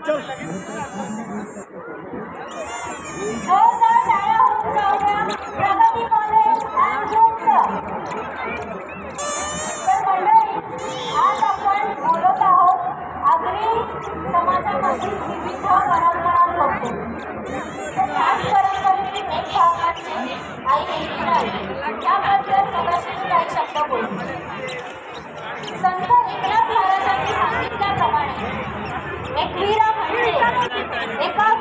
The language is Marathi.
आज आपण बोलत आहोत आगरी समाजामधील विविध परंपरांबद्दल. त्याच परंपरेतील एक भाग म्हणजे आई एकनाथ, त्याबद्दल सगळ्यांनी काही शब्द बोलू. संत एकनाथ महाराजांनी सांगितल्याप्रमाणे एकविरा म्हणजे एका